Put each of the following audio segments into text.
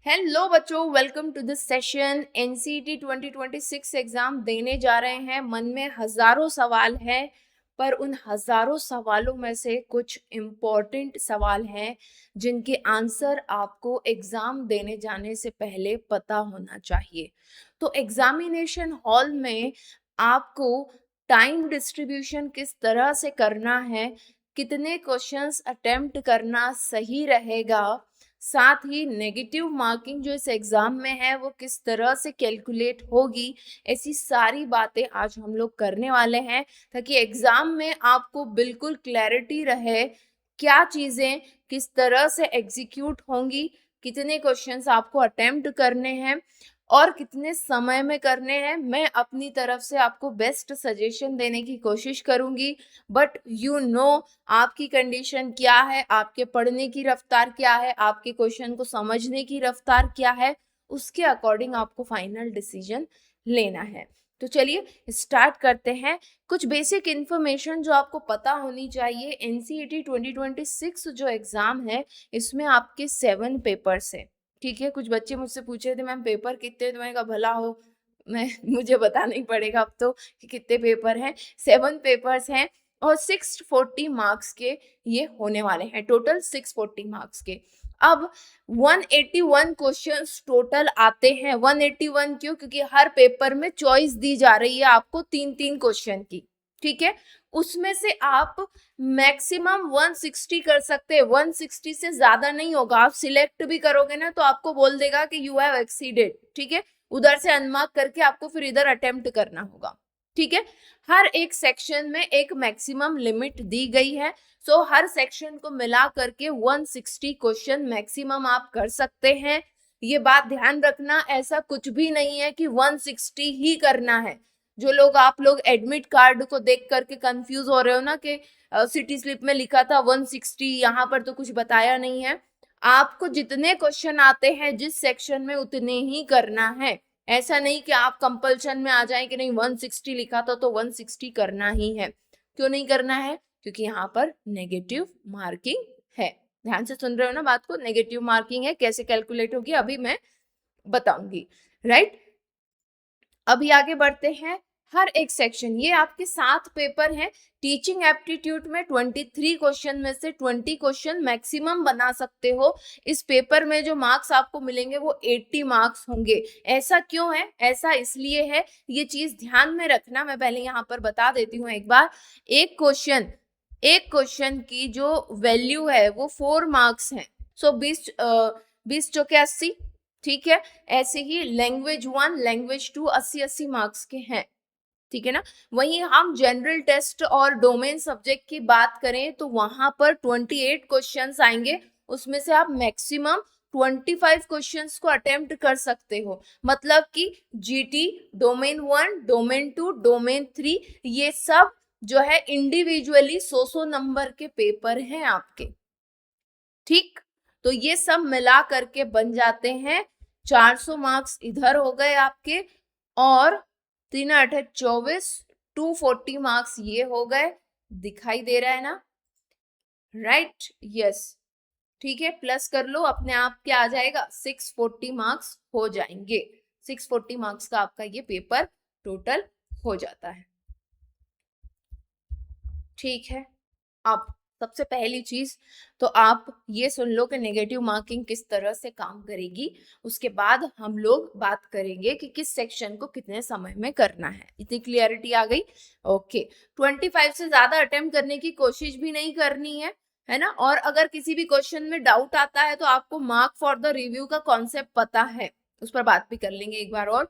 Hello बच्चों, welcome to this session. NCET 2026 exam देने जा रहे हैं। मन में हजारों सवाल हैं, पर उन हजारों सवालों में से कुछ इम्पोर्टेंट सवाल हैं जिनके आंसर आपको एग्जाम देने जाने से पहले पता होना चाहिए। तो एग्जामिनेशन हॉल में आपको टाइम डिस्ट्रीब्यूशन किस तरह से करना है, कितने क्वेश्चंस अटेम्प्ट करना सही रहेगा, साथ ही नेगेटिव मार्किंग जो इस एग्जाम में है वो किस तरह से कैलकुलेट होगी, ऐसी सारी बातें आज हम लोग करने वाले हैं ताकि एग्जाम में आपको बिल्कुल क्लैरिटी रहे क्या चीजें किस तरह से एग्जीक्यूट होंगी, कितने क्वेश्चंस आपको अटेम्प्ट करने हैं और कितने समय में करने हैं। मैं अपनी तरफ से आपको बेस्ट सजेशन देने की कोशिश करूंगी, बट आपकी कंडीशन क्या है, आपके पढ़ने की रफ्तार क्या है, आपके क्वेश्चन को समझने की रफ्तार क्या है, उसके अकॉर्डिंग आपको फाइनल डिसीजन लेना है। तो चलिए स्टार्ट करते हैं। कुछ बेसिक इन्फॉर्मेशन जो आपको पता होनी चाहिए। एनसीईटी 2026 जो एग्जाम है इसमें आपके 7 पेपर्स है। ठीक है, कुछ बच्चे मुझसे पूछे थे मैम पेपर कितने, तो मैंने कहा भला हो मुझे बताना ही पड़ेगा अब तो कि कितने पेपर हैं। 7 पेपर्स हैं और 640 मार्क्स के ये होने वाले हैं, टोटल 640 मार्क्स के। अब 181 क्वेश्चंस टोटल आते हैं। 181 क्यों? क्योंकि हर पेपर में चॉइस दी जा रही है आपको 3-3 क्वेश्चन की। ठीक है, उसमें से आप मैक्सिमम 160 कर सकते हैं। 160 से ज्यादा नहीं होगा। आप सिलेक्ट भी करोगे ना तो आपको बोल देगा कि यू हैव एक्सीडेड। ठीक है, उधर से अनमार्क करके आपको फिर इधर अटेम्प्ट करना होगा। ठीक है, हर एक सेक्शन में एक मैक्सिमम लिमिट दी गई है। सो हर सेक्शन को मिला करके 160 क्वेश्चन मैक्सिमम आप कर सकते हैं। ये बात ध्यान रखना, ऐसा कुछ भी नहीं है कि 160 ही करना है। जो लोग आप लोग एडमिट कार्ड को देख करके कंफ्यूज हो रहे हो ना कि सिटी स्लिप में लिखा था 160, यहाँ पर तो कुछ बताया नहीं है। आपको जितने क्वेश्चन आते हैं जिस सेक्शन में उतने ही करना है। ऐसा नहीं कि आप कंपल्शन में आ जाए कि नहीं 160 लिखा था तो 160 करना ही है। क्यों नहीं करना है? क्योंकि यहाँ पर नेगेटिव मार्किंग है। ध्यान से सुन रहे हो ना बात को? नेगेटिव मार्किंग है, कैसे कैलकुलेट होगी अभी मैं बताऊंगी। राइट, अभी आगे बढ़ते हैं। हर एक सेक्शन, ये आपके 7 पेपर हैं। टीचिंग एप्टीट्यूड में 23 क्वेश्चन में से 20 क्वेश्चन मैक्सिमम बना सकते हो। इस पेपर में जो मार्क्स आपको मिलेंगे वो 80 मार्क्स होंगे। ऐसा क्यों है? ऐसा इसलिए है, ये चीज ध्यान में रखना। मैं पहले यहाँ पर बता देती हूँ एक बार। एक क्वेश्चन की जो वैल्यू है वो 4 मार्क्स है। सो 20 चौके 80। ठीक है, ऐसे ही लैंग्वेज 1 लैंग्वेज 2 80-80 मार्क्स के हैं। ठीक है ना। वहीं हम जनरल टेस्ट और डोमेन सब्जेक्ट की बात करें तो वहां पर 28 क्वेश्चंस आएंगे। उसमें से आप मैक्सिमम 25 क्वेश्चंस को अटेम्प्ट कर सकते हो। मतलब कि जीटी, डोमेन 1, डोमेन 2, डोमेन 3, ये सब जो है इंडिविजुअली 100 नंबर के पेपर हैं आपके। ठीक, तो ये सब मिला करके बन जाते हैं 400 मार्क्स इधर हो गए आपके, और 3-8-24 240 मार्क्स ये हो गए। दिखाई दे रहा है ना? Right, yes. ठीक है, प्लस कर लो, अपने आप क्या आ जाएगा? 640 मार्क्स हो जाएंगे। 640 मार्क्स का आपका ये पेपर टोटल हो जाता है। ठीक है, अब सबसे पहली चीज तो आप ये सुन लो कि नेगेटिव मार्किंग किस तरह से काम करेगी। उसके बाद हम लोग बात करेंगे कि किस सेक्शन को कितने समय में करना है। इतनी क्लियरिटी आ गई? ओके, 25 से ज्यादा अटेम्प्ट करने की कोशिश भी नहीं करनी है ना। और अगर किसी भी क्वेश्चन में डाउट आता है तो आपको मार्क फॉर द रिव्यू का कॉन्सेप्ट पता है, उस पर बात भी कर लेंगे एक बार और।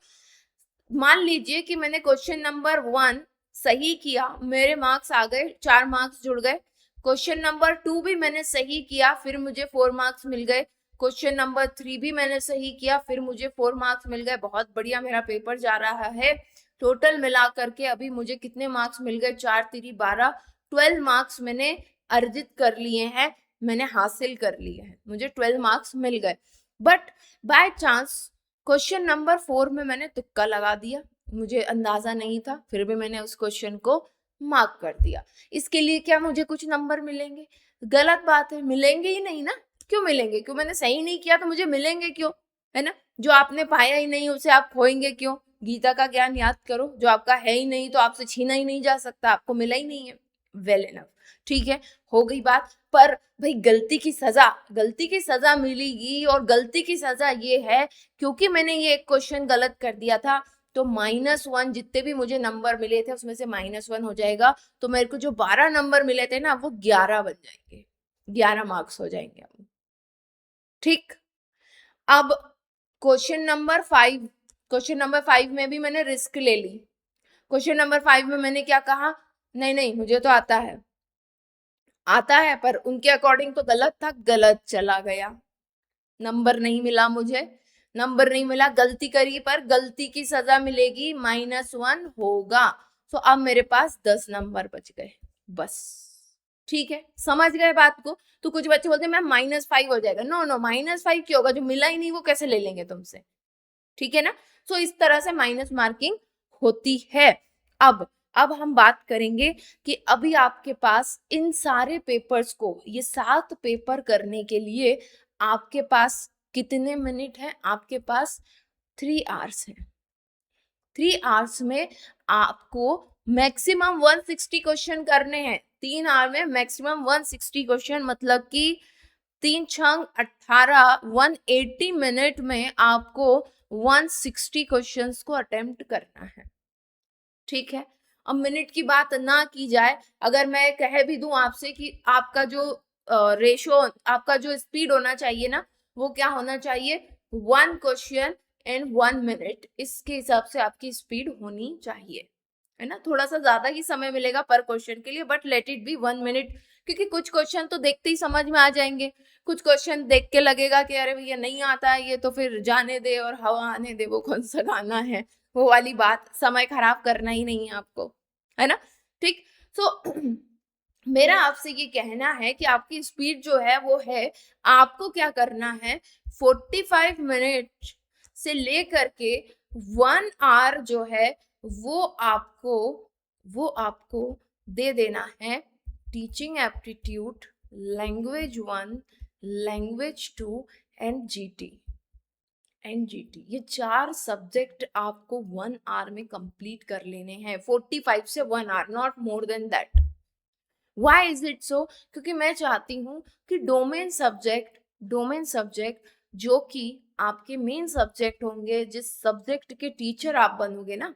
मान लीजिए कि मैंने क्वेश्चन नंबर 1 सही किया, मेरे मार्क्स आ गए, 4 मार्क्स जुड़ गए। क्वेश्चन नंबर 2 भी मैंने सही किया, फिर मुझे 4 मार्क्स मिल गए। क्वेश्चन नंबर 3 भी मैंने सही किया, फिर मुझे 4 मार्क्स मिल गए। बहुत बढ़िया, मेरा पेपर जा रहा है। टोटल मिला करके अभी मुझे कितने मार्क्स मिल गए? 4-3-12, 12 मार्क्स मैंने अर्जित कर लिए हैं, मैंने हासिल कर लिए हैं, मुझे 12 मार्क्स मिल गए। But by chance question number 4 में मैंने तुक्का लगा दिया, मुझे अंदाजा नहीं था, फिर भी मैंने उस क्वेश्चन को मार्क कर दिया। इसके लिए क्या मुझे कुछ नंबर मिलेंगे? गलत बात है, मिलेंगे ही नहीं ना। क्यों मिलेंगे? क्यों? मैंने सही नहीं किया तो मुझे मिलेंगे क्यों? है ना? जो आपने पाया ही नहीं उसे आप खोएंगे क्यों? गीता का ज्ञान याद करो, जो आपका है ही नहीं तो आपसे छीना ही नहीं जा सकता, आपको मिला ही नहीं है। वेल इनफ, ठीक है, हो गई बात। पर भाई गलती की सजा मिलेगी, और गलती की सजा ये है क्योंकि मैंने ये एक क्वेश्चन गलत कर दिया था, तो -1 जितने भी मुझे नंबर मिले थे उसमें से -1 हो जाएगा। तो मेरे को जो 12 नंबर मिले थे ना वो 11 बन जाएंगे, 11 मार्क्स हो जाएंगे अब। ठीक, अब क्वेश्चन नंबर 5 में भी मैंने रिस्क ले ली। क्वेश्चन नंबर 5 में मैंने क्या कहा, नहीं नहीं मुझे तो आता है, पर उनके अकॉर्डिंग तो गलत था, गलत चला गया, नंबर नहीं मिला मुझे, नंबर नहीं मिला, गलती करी पर गलती की सजा मिलेगी, -1 होगा। तो अब मेरे पास 10 नंबर बच गए बस। ठीक है, समझ गए बात को? तो कुछ बच्चे बोलते हैं मैम -5 हो जाएगा, नो नो, -5 क्यों होगा, जो मिला ही नहीं वो कैसे ले लेंगे तुमसे? ठीक है ना? तो इस तरह से माइनस मार्किंग होती है। अब हम बात करेंगे कि अभी आपके पास इन सारे पेपर्स को, ये 7 पेपर करने के लिए आपके पास कितने मिनट हैं? आपके पास 3 आवर्स हैं। 3 आवर्स में आपको मैक्सिमम 160 क्वेश्चन करने हैं। 3 आवर में मैक्सिमम 160 क्वेश्चन, मतलब कि 3 छंग 18, 180 मिनट में आपको 160 क्वेश्चंस को अटेम्प्ट करना है। ठीक है, अब मिनट की बात ना की जाए, अगर मैं कह भी दूं आपसे कि आपका जो रेशो, आपका जो स्पीड होना चाहिए ना, वो क्या होना चाहिए, 1 क्वेश्चन इन 1 मिनट, इसके हिसाब से आपकी स्पीड होनी चाहिए, है ना? थोड़ा सा ज्यादा ही समय मिलेगा पर क्वेश्चन के लिए, but let it be 1 minute, क्योंकि कुछ क्वेश्चन तो देखते ही समझ में आ जाएंगे, कुछ क्वेश्चन देख के लगेगा कि अरे भैया नहीं आता है ये, तो फिर जाने दे और हवा आने दे, वो कौन सा गाना है, वो वाली बात, समय खराब करना ही नहीं है आपको, है ना? ठीक, तो मेरा आपसे ये कहना है कि आपकी स्पीड जो है वो है, आपको क्या करना है, 45 मिनट से लेकर के 1 आवर जो है वो आपको दे देना है teaching aptitude, language 1, language 2 and GT. ये 4 सब्जेक्ट आपको 1 आवर में कंप्लीट कर लेने हैं, 45 से 1 hour, not more than that. Why is it so? क्योंकि मैं चाहती हूँ कि डोमेन सब्जेक्ट जो कि आपके मेन सब्जेक्ट होंगे, जिस सब्जेक्ट के टीचर आप बनोगे ना,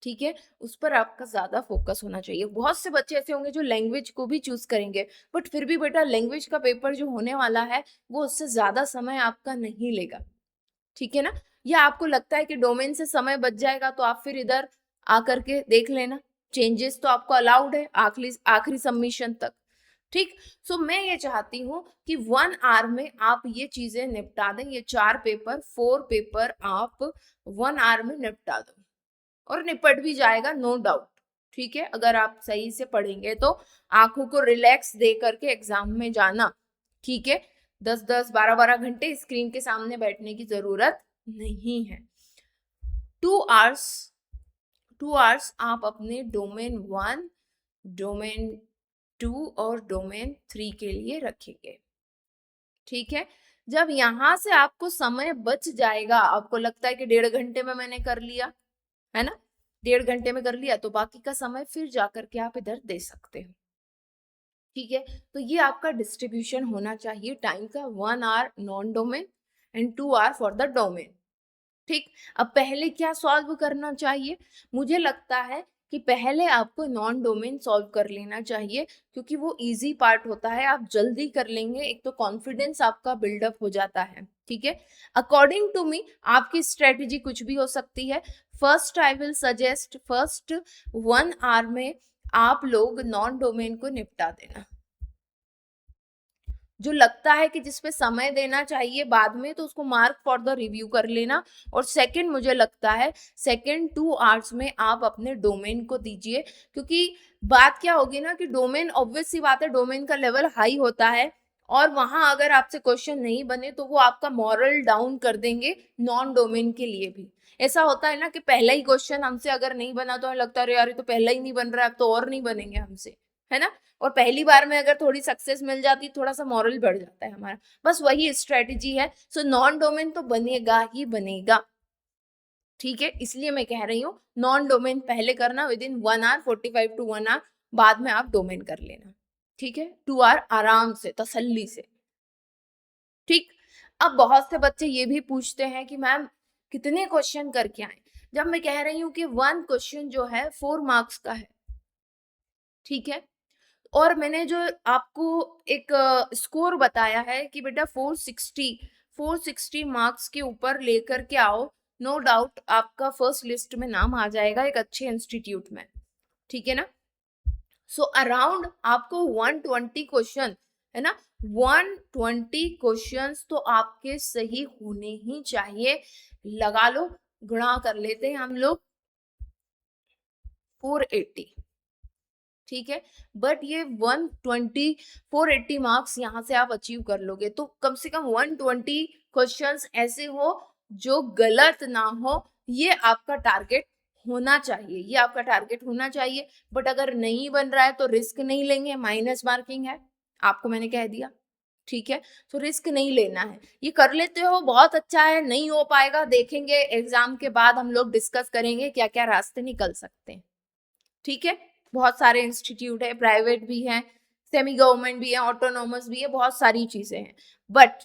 ठीक है, उस पर आपका ज्यादा फोकस होना चाहिए। बहुत से बच्चे ऐसे होंगे जो लैंग्वेज को भी चूज करेंगे, बट फिर भी बेटा लैंग्वेज का पेपर जो होने वाला है वो उससे ज्यादा समय आपका नहीं लेगा, ठीक है ना? या आपको लगता है कि डोमेन से समय बच जाएगा तो आप फिर इधर आकर के देख लेना, चेंजेस तो आपको अलाउड है आखिरी आखिरी सबमिशन तक। ठीक, सो मैं ये चाहती हूँ कि 1 आवर में आप ये चीजें निपटा दें, ये 4 पेपर आप 1 आवर में निपटा दो, और निपट भी जाएगा नो डाउट। ठीक है, अगर आप सही से पढ़ेंगे तो आंखों को रिलैक्स दे करके एग्जाम में जाना। ठीक है, 10-10, 12-12 घंटे स्क्रीन के सामने बैठने की जरूरत नहीं है। 2 आवर्स आप अपने डोमेन 1, डोमेन 2 और डोमेन 3 के लिए रखेंगे। ठीक है, जब यहां से आपको समय बच जाएगा, आपको लगता है कि 1.5 घंटे में मैंने कर लिया, है ना, 1.5 घंटे में कर लिया, तो बाकी का समय फिर जाकर के आप इधर दे सकते हो। ठीक है, तो ये आपका डिस्ट्रीब्यूशन होना चाहिए टाइम का, 1 hour non domain and 2 hour for the domain. ठीक, अब पहले क्या सॉल्व करना चाहिए? मुझे लगता है कि पहले आपको नॉन डोमेन सॉल्व कर लेना चाहिए, क्योंकि वो इजी पार्ट होता है, आप जल्दी कर लेंगे, एक तो कॉन्फिडेंस आपका बिल्डअप हो जाता है। ठीक है, अकॉर्डिंग टू मी आपकी स्ट्रेटेजी कुछ भी हो सकती है। First I will suggest, first 1 hour में आप लोग नॉन डोमेन को निपटा देना, जो लगता है कि जिसपे समय देना चाहिए बाद में, तो उसको मार्क फॉर द रिव्यू कर लेना। और सेकंड, मुझे लगता है सेकंड 2 आवर्स में आप अपने डोमेन को दीजिए, क्योंकि बात क्या होगी ना कि डोमेन, ऑब्वियस सी बात है, डोमेन का लेवल हाई होता है, और वहां अगर आपसे क्वेश्चन नहीं बने तो वो आपका मॉरल डाउन कर देंगे नॉन डोमेन के लिए भी। ऐसा होता है ना कि पहला ही क्वेश्चन हमसे अगर नहीं बना तो हमें लगता है अरे यार ये तो पहला ही नहीं बन रहा है, अब तो और नहीं बनेंगे हमसे, है ना। और पहली बार में अगर थोड़ी सक्सेस मिल जाती, थोड़ा सा मॉरल बढ़ जाता है हमारा, बस वही स्ट्रेटेजी है। सो नॉन डोमेन तो बनेगा ही बनेगा, ठीक है। इसलिए मैं कह रही हूँ नॉन डोमेन पहले करना within 1 hour, 45 to 1 hour, बाद में आप डोमेन कर लेना, ठीक है। 2 आवर आराम से, तसल्ली से, ठीक। अब बहुत से बच्चे ये भी पूछते हैं कि मैम कितने क्वेश्चन करके आए। जब मैं कह रही हूँ कि 1 क्वेश्चन जो है 4 मार्क्स का है, ठीक है। और मैंने जो आपको एक स्कोर बताया है कि बेटा 460 मार्क्स के ऊपर लेकर के आओ, नो डाउट आपका फर्स्ट लिस्ट में नाम आ जाएगा एक अच्छे इंस्टीट्यूट में, ठीक है ना। सो अराउंड आपको 120 क्वेश्चन, है ना, 120 क्वेश्चंस तो आपके सही होने ही चाहिए। लगा लो, गुणा कर लेते हैं हम लोग, 480, ठीक है। बट ये 480 मार्क्स यहाँ से आप अचीव कर लोगे, तो कम से कम 120 क्वेश्चंस ऐसे हो जो गलत ना हो, ये आपका टारगेट होना चाहिए, ये आपका टारगेट होना चाहिए। बट अगर नहीं बन रहा है तो रिस्क नहीं लेंगे, माइनस मार्किंग है, आपको मैंने कह दिया, ठीक है। तो रिस्क नहीं लेना है, ये कर लेते हो बहुत अच्छा है, नहीं हो पाएगा देखेंगे एग्जाम के बाद, हम लोग डिस्कस करेंगे क्या क्या रास्ते निकल सकते हैं, ठीक है। बहुत सारे इंस्टीट्यूट है, प्राइवेट भी है, सेमी गवर्नमेंट भी है, ऑटोनोमस भी है, बहुत सारी चीजें हैं। But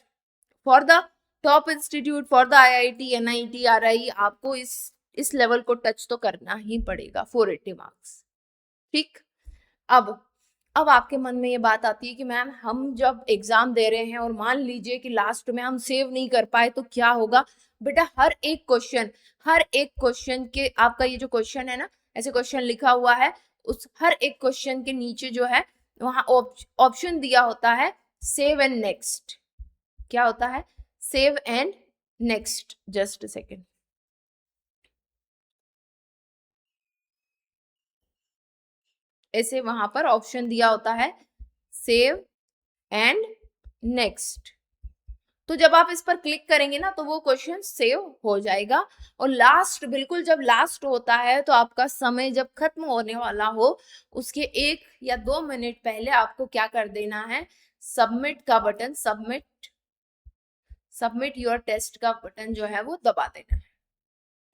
for the top institute, for the IIT, NIT, RI, आपको इस लेवल को टच तो करना ही पड़ेगा, 480 मार्क्स, ठीक। अब आपके मन में ये बात आती है कि मैम हम जब एग्जाम दे रहे हैं और मान लीजिए कि लास्ट में हम सेव नहीं कर पाए तो क्या होगा। बेटा हर एक क्वेश्चन के, आपका ये जो क्वेश्चन है ना, ऐसे क्वेश्चन लिखा हुआ है, उस हर एक क्वेश्चन के नीचे जो है वहां ऑप्शन दिया होता है सेव एंड नेक्स्ट। क्या होता है? Save and next. Just a second, ऐसे वहां पर ऑप्शन दिया होता है सेव एंड नेक्स्ट। तो जब आप इस पर क्लिक करेंगे ना तो वो क्वेश्चन सेव हो जाएगा। और लास्ट, बिल्कुल जब लास्ट होता है तो आपका समय जब खत्म होने वाला हो उसके 1 या 2 मिनट पहले आपको क्या कर देना है, सबमिट का बटन, सबमिट योर टेस्ट का बटन जो है वो दबा देना है,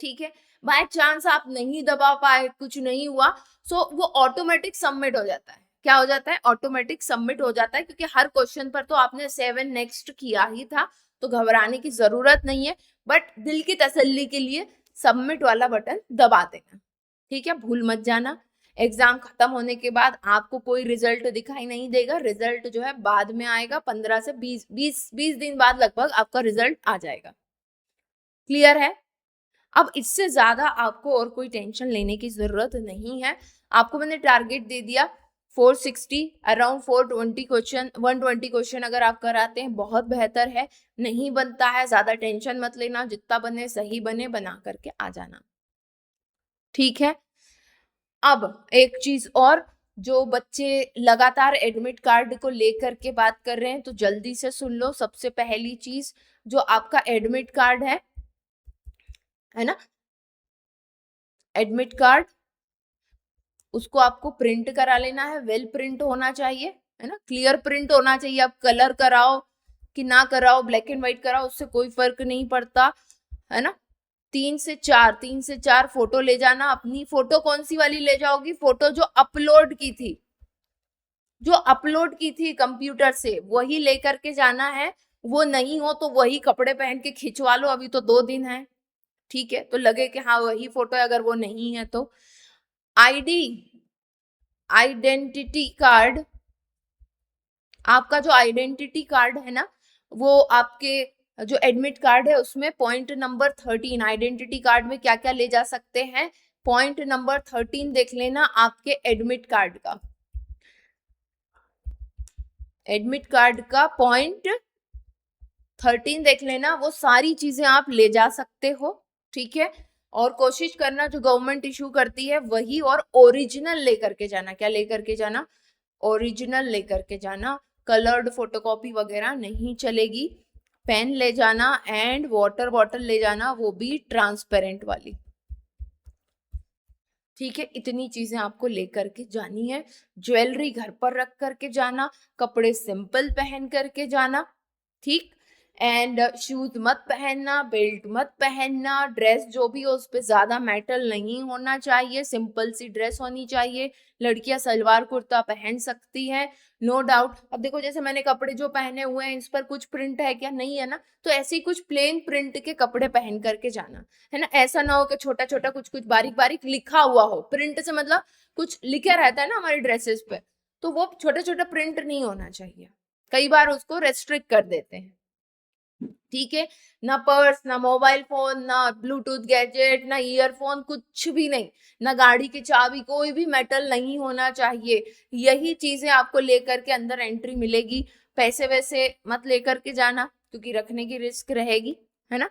ठीक है। बाय चांस आप नहीं दबा पाए, कुछ नहीं हुआ, सो वो ऑटोमेटिक सबमिट हो जाता है। क्या हो जाता है? ऑटोमेटिक सबमिट हो जाता है, क्योंकि हर क्वेश्चन पर तो आपने 7 नेक्स्ट किया ही था, तो घबराने की जरूरत नहीं है। बट दिल की तसल्ली के लिए सबमिट वाला बटन दबा देना, ठीक है। भूल मत जाना। एग्जाम खत्म होने के बाद आपको कोई रिजल्ट दिखाई नहीं देगा, रिजल्ट जो है बाद में आएगा, 15 से 20 दिन बाद लगभग आपका रिजल्ट आ जाएगा। क्लियर है? अब इससे ज्यादा आपको और कोई टेंशन लेने की जरूरत नहीं है। आपको मैंने टारगेट दे दिया 460, अराउंड 420 क्वेश्चन, 120 क्वेश्चन अगर आप कराते हैं बहुत बेहतर है। नहीं बनता है, ज्यादा टेंशन मत लेना, जितना बने सही बने, बना करके आ जाना, ठीक है। अब एक चीज और, जो बच्चे लगातार एडमिट कार्ड को लेकर के बात कर रहे हैं तो जल्दी से सुन लो। सबसे पहली चीज, जो आपका एडमिट कार्ड है ना, एडमिट कार्ड, उसको आपको प्रिंट करा लेना है। वेल प्रिंट होना चाहिए, है ना, क्लियर प्रिंट होना चाहिए। आप कलर कराओ कि ना कराओ, ब्लैक एंड व्हाइट कराओ, उससे कोई फर्क नहीं पड़ता, है ना। 3 से 4 फोटो ले जाना। अपनी फोटो कौन सी वाली ले जाओगी? फोटो जो अपलोड की थी, कंप्यूटर से, वही लेकर के जाना है। वो नहीं हो तो वही कपड़े पहन के खिंचवा लो, अभी तो 2 दिन है, ठीक है, तो लगे कि हाँ वही फोटो है। अगर वो नहीं है तो आइडेंटिटी कार्ड, आपका जो आइडेंटिटी कार्ड है ना, वो आपके जो एडमिट कार्ड है उसमें पॉइंट नंबर 13, आइडेंटिटी कार्ड में क्या क्या ले जा सकते हैं, पॉइंट नंबर 13 देख लेना आपके एडमिट कार्ड का। एडमिट कार्ड का पॉइंट 13 देख लेना, वो सारी चीजें आप ले जा सकते हो, ठीक है। और कोशिश करना जो गवर्नमेंट इशू करती है वही, और ओरिजिनल लेकर के जाना। क्या लेकर के जाना? ओरिजिनल लेकर के जाना। कलर्ड फोटोकॉपी वगैरह नहीं चलेगी। पेन ले जाना एंड वाटर बॉटल ले जाना, वो भी ट्रांसपेरेंट वाली। ठीक है, इतनी चीजें आपको लेकर के जानी है। ज्वेलरी घर पर रख करके जाना, कपड़े सिंपल पहन करके जाना, ठीक। एंड शूज मत पहनना, बेल्ट मत पहनना, ड्रेस जो भी हो उस पे ज्यादा मेटल नहीं होना चाहिए, सिंपल सी ड्रेस होनी चाहिए। लड़कियां सलवार कुर्ता पहन सकती हैं, नो डाउट। अब देखो जैसे मैंने कपड़े जो पहने हुए हैं इस पर कुछ प्रिंट है क्या, नहीं है ना, तो ऐसे ही कुछ प्लेन प्रिंट के कपड़े पहन करके जाना, है ना। ऐसा ना हो कि छोटा छोटा कुछ कुछ बारीक बारीक लिखा हुआ हो, प्रिंट से मतलब कुछ लिखा रहता है ना हमारी ड्रेसेस पे, तो वो छोटा छोटा प्रिंट नहीं होना चाहिए, कई बार उसको रेस्ट्रिक्ट कर देते हैं, ठीक है। ना पर्स, ना मोबाइल फोन, ना ब्लूटूथ गैजेट, ना ईयरफोन, कुछ भी नहीं, ना गाड़ी की चाबी, कोई भी मेटल नहीं होना चाहिए। यही चीजें आपको लेकर के अंदर एंट्री मिलेगी। पैसे वैसे मत लेकर के जाना क्योंकि रखने की रिस्क रहेगी, है ना।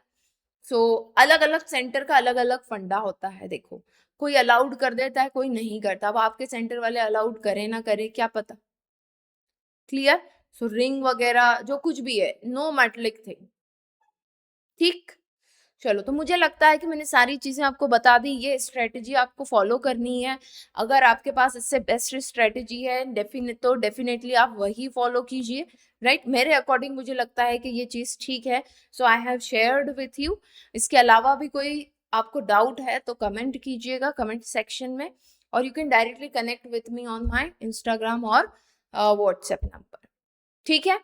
सो अलग अलग सेंटर का अलग अलग फंडा होता है, देखो कोई अलाउड कर देता है, कोई नहीं करता। अब आपके सेंटर वाले अलाउड करे ना करे क्या पता, क्लियर। सो रिंग वगैरह जो कुछ भी है, नो मेटलिक थिंग, ठीक। चलो, तो मुझे लगता है कि मैंने सारी चीजें आपको बता दी, ये स्ट्रेटजी आपको फॉलो करनी है। अगर आपके पास इससे बेस्ट स्ट्रेटजी है डेफिनेटली आप वही फॉलो कीजिए, राइट। मेरे अकॉर्डिंग मुझे लगता है कि ये चीज ठीक है, so I have shared with you. इसके अलावा भी कोई आपको डाउट है तो कमेंट कीजिएगा कमेंट सेक्शन में, और you can directly connect with me on my Instagram और व्हाट्सएप नंबर, ठीक है।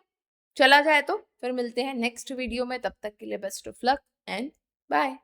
चला जाए तो फिर मिलते हैं नेक्स्ट वीडियो में, तब तक के लिए best of luck and bye.